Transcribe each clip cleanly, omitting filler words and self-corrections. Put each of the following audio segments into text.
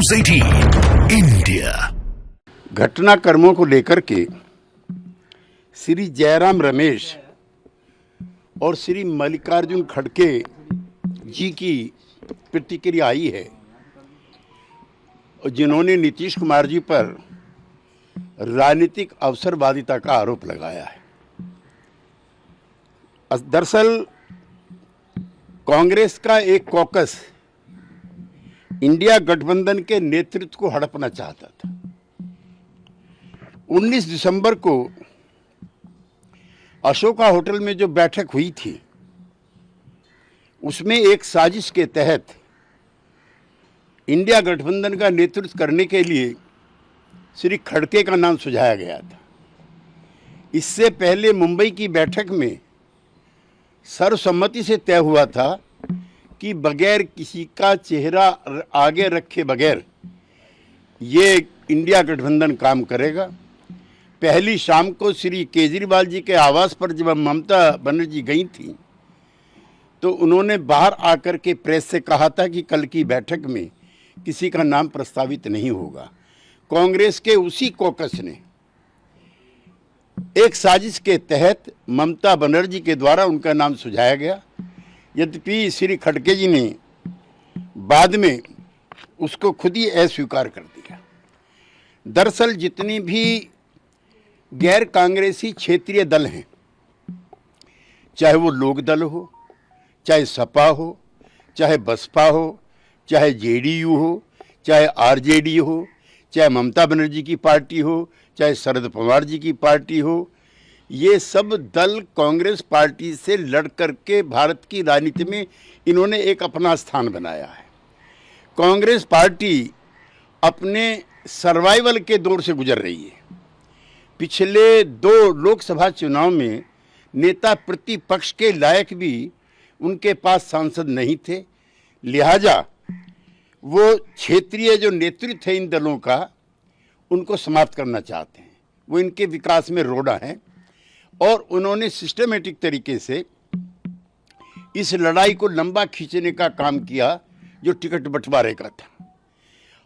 News 18 India. घटनाक्रमों को लेकर के श्री जयराम रमेश और श्री मल्लिकार्जुन खड़गे जी की प्रतिक्रिया आई है, जिन्होंने नीतीश कुमार जी पर राजनीतिक अवसरवादिता का आरोप लगाया है। दरअसल कांग्रेस का एक कॉकस इंडिया गठबंधन के नेतृत्व को हड़पना चाहता था। 19 दिसंबर को अशोका होटल में जो बैठक हुई थी, उसमें एक साजिश के तहत इंडिया गठबंधन का नेतृत्व करने के लिए श्री खड़गे का नाम सुझाया गया था। इससे पहले मुंबई की बैठक में सर्वसम्मति से तय हुआ था कि बगैर किसी का चेहरा आगे रखे बगैर ये इंडिया गठबंधन काम करेगा। पहली शाम को श्री केजरीवाल जी के आवास पर जब ममता बनर्जी गई थी, तो उन्होंने बाहर आकर के प्रेस से कहा था कि कल की बैठक में किसी का नाम प्रस्तावित नहीं होगा। कांग्रेस के उसी कॉकस ने एक साजिश के तहत ममता बनर्जी के द्वारा उनका नाम सुझाया गया। यद्यपि श्री खड़गे जी ने बाद में उसको खुद ही अस्वीकार कर दिया। दरअसल जितनी भी गैर कांग्रेसी क्षेत्रीय दल हैं, चाहे वो लोक दल हो, चाहे सपा हो, चाहे बसपा हो, चाहे जेडीयू हो, चाहे आरजेडी हो, चाहे ममता बनर्जी की पार्टी हो, चाहे शरद पवार जी की पार्टी हो, ये सब दल कांग्रेस पार्टी से लड़ करके भारत की राजनीति में इन्होंने एक अपना स्थान बनाया है। कांग्रेस पार्टी अपने सर्वाइवल के दौर से गुजर रही है। पिछले 2 लोकसभा चुनाव में नेता प्रतिपक्ष के लायक भी उनके पास सांसद नहीं थे, लिहाजा वो क्षेत्रीय जो नेतृत्व है इन दलों का, उनको समाप्त करना चाहते हैं। वो इनके विकास में रोड़ा है और उन्होंने सिस्टमेटिक तरीके से इस लड़ाई को लंबा खींचने का काम किया जो टिकट बंटवारे का था।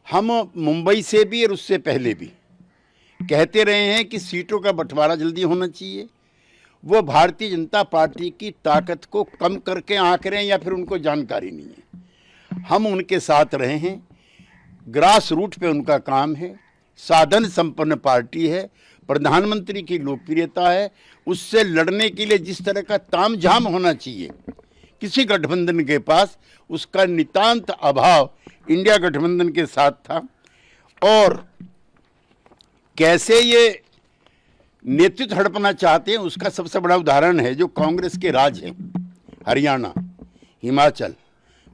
हम मुंबई से भी और उससे पहले भी कहते रहे हैं कि सीटों का बंटवारा जल्दी होना चाहिए। वो भारतीय जनता पार्टी की ताकत को कम करके आंक रहे हैं या फिर उनको जानकारी नहीं है। हम उनके साथ रहे हैं। ग्रास रूट पे उनका काम है। साधन संपन्न पार्टी है। प्रधानमंत्री की लोकप्रियता है। उससे लड़ने के लिए जिस तरह का तामझाम होना चाहिए किसी गठबंधन के पास, उसका नितांत अभाव इंडिया गठबंधन के साथ था। और कैसे ये नेतृत्व हड़पना चाहते हैं, उसका सबसे बड़ा उदाहरण है जो कांग्रेस के राज्य हैं, हरियाणा, हिमाचल,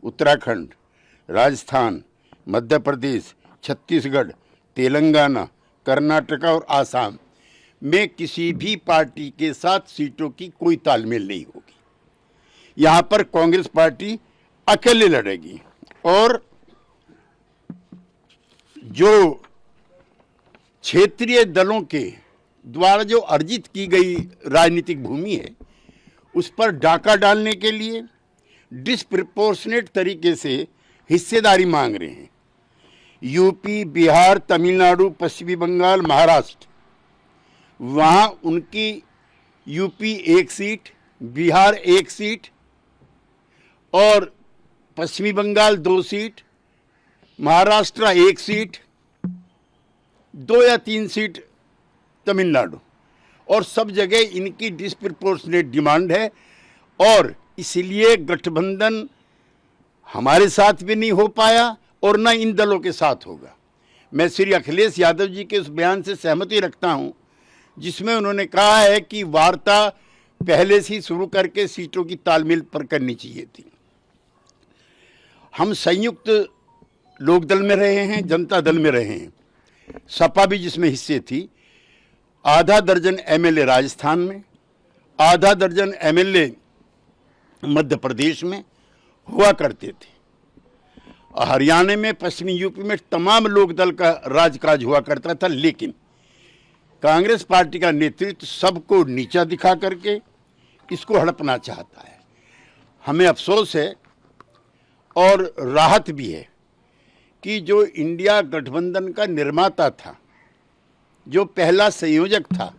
उत्तराखंड, राजस्थान, मध्य प्रदेश, छत्तीसगढ़, तेलंगाना, कर्नाटक और आसाम में किसी भी पार्टी के साथ सीटों की कोई तालमेल नहीं होगी। यहाँ पर कांग्रेस पार्टी अकेले लड़ेगी और जो क्षेत्रीय दलों के द्वारा जो अर्जित की गई राजनीतिक भूमि है, उस पर डाका डालने के लिए डिस्प्रपोर्शनेट तरीके से हिस्सेदारी मांग रहे हैं। यूपी, बिहार, तमिलनाडु, पश्चिमी बंगाल, महाराष्ट्र, वहाँ उनकी यूपी 1 सीट, बिहार 1 सीट और पश्चिमी बंगाल 2 सीट, महाराष्ट्र 1 सीट, 2 या 3 सीट तमिलनाडु, और सब जगह इनकी डिस्प्रपोर्शनेट डिमांड है। और इसलिए गठबंधन हमारे साथ भी नहीं हो पाया और न इन दलों के साथ होगा। मैं श्री अखिलेश यादव जी के उस बयान से सहमति रखता हूं, जिसमें उन्होंने कहा है कि वार्ता पहले से ही शुरू करके सीटों की तालमेल पर करनी चाहिए थी। हम संयुक्त लोकदल में रहे हैं, जनता दल में रहे हैं, सपा भी जिसमें हिस्से थी। आधा दर्जन एमएलए राजस्थान में, आधा दर्जन एमएलए मध्य प्रदेश में हुआ करते थे। हरियाणा में, पश्चिमी यूपी में तमाम लोकदल का राजकाज हुआ करता था। लेकिन कांग्रेस पार्टी का नेतृत्व सबको नीचा दिखा करके इसको हड़पना चाहता है। हमें अफसोस है और राहत भी है कि जो इंडिया गठबंधन का निर्माता था, जो पहला संयोजक था,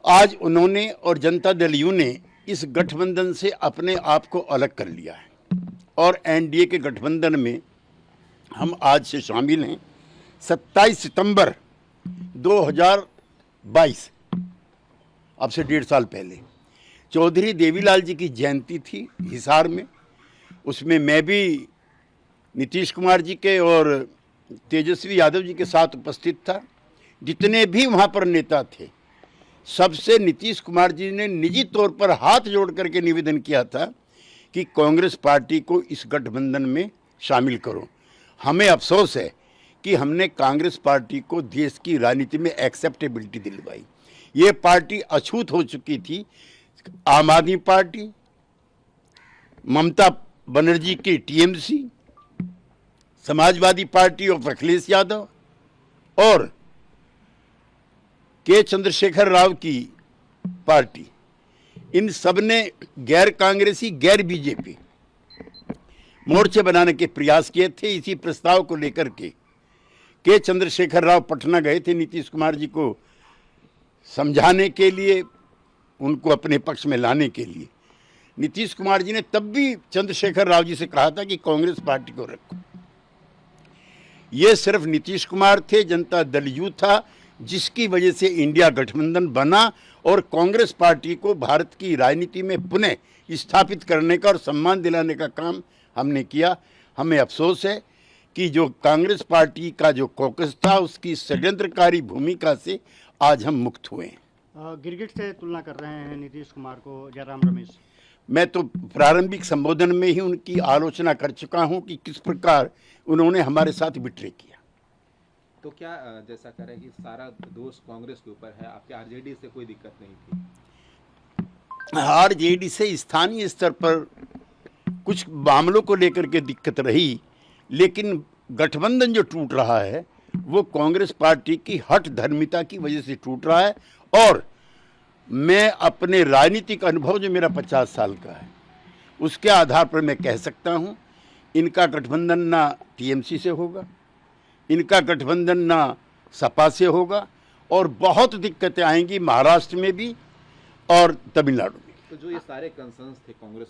आज उन्होंने और जनता दल यू ने इस गठबंधन से अपने आप को अलग कर लिया है और एनडीए के गठबंधन में हम आज से शामिल हैं। 27 सितंबर 2022, अब से 1.5 साल पहले, चौधरी देवीलाल जी की जयंती थी हिसार में। उसमें मैं भी नीतीश कुमार जी के और तेजस्वी यादव जी के साथ उपस्थित था। जितने भी वहाँ पर नेता थे, सबसे नीतीश कुमार जी ने निजी तौर पर हाथ जोड़ करके निवेदन किया था कि कांग्रेस पार्टी को इस गठबंधन में शामिल करो। हमें अफसोस है कि हमने कांग्रेस पार्टी को देश की राजनीति में एक्सेप्टेबिलिटी दिलवाई। ये पार्टी अछूत हो चुकी थी। आम आदमी पार्टी, ममता बनर्जी की TMC, Samajwadi party of Akhilesh Yadav और के चंद्रशेखर राव की पार्टी, इन सब ने गैर कांग्रेसी, गैर बीजेपी मोर्चे बनाने के प्रयास किए थे। इसी प्रस्ताव को लेकर के चंद्रशेखर राव पटना गए थे नीतीश कुमार जी को समझाने के लिए, उनको अपने पक्ष में लाने के लिए। नीतीश कुमार जी ने तब भी चंद्रशेखर राव जी से कहा था कि कांग्रेस पार्टी को रखो। ये सिर्फ नीतीश कुमार थे, जनता दल यू था, जिसकी वजह से इंडिया गठबंधन बना और कांग्रेस पार्टी को भारत की राजनीति में पुनः स्थापित करने का और सम्मान दिलाने का काम हमने किया। हमें अफसोस है कि जो कांग्रेस पार्टी का जो कॉकस था, उसकी षड्यंत्रकारी भूमिका से आज हम मुक्त हुए हैं। गिरगिट से तुलना कर रहे हैं नीतीश कुमार को जयराम रमेश। मैं तो प्रारंभिक संबोधन में ही उनकी आलोचना कर चुका हूं कि किस प्रकार उन्होंने हमारे साथ बिट्रे किया। तो क्या जैसा कह रहे हैं कि सारा दोष कांग्रेस के ऊपर है, आपके आरजेडी से कोई दिक्कत नहीं थी? आरजेडी से स्थानीय स्तर पर कुछ मामलों को लेकर के दिक्कत रही, लेकिन गठबंधन जो टूट रहा है वो कांग्रेस पार्टी की हठ धर्मिता की वजह से टूट रहा है। और मैं अपने राजनीतिक अनुभव जो मेरा 50 साल का है, उसके आधार पर मैं कह सकता हूं, इनका गठबंधन ना टीएमसी से होगा, इनका गठबंधन ना सपा से होगा, और बहुत दिक्कतें आएंगी महाराष्ट्र में भी और तमिलनाडु में। तो जो ये सारे कंसर्न्स थे कांग्रेस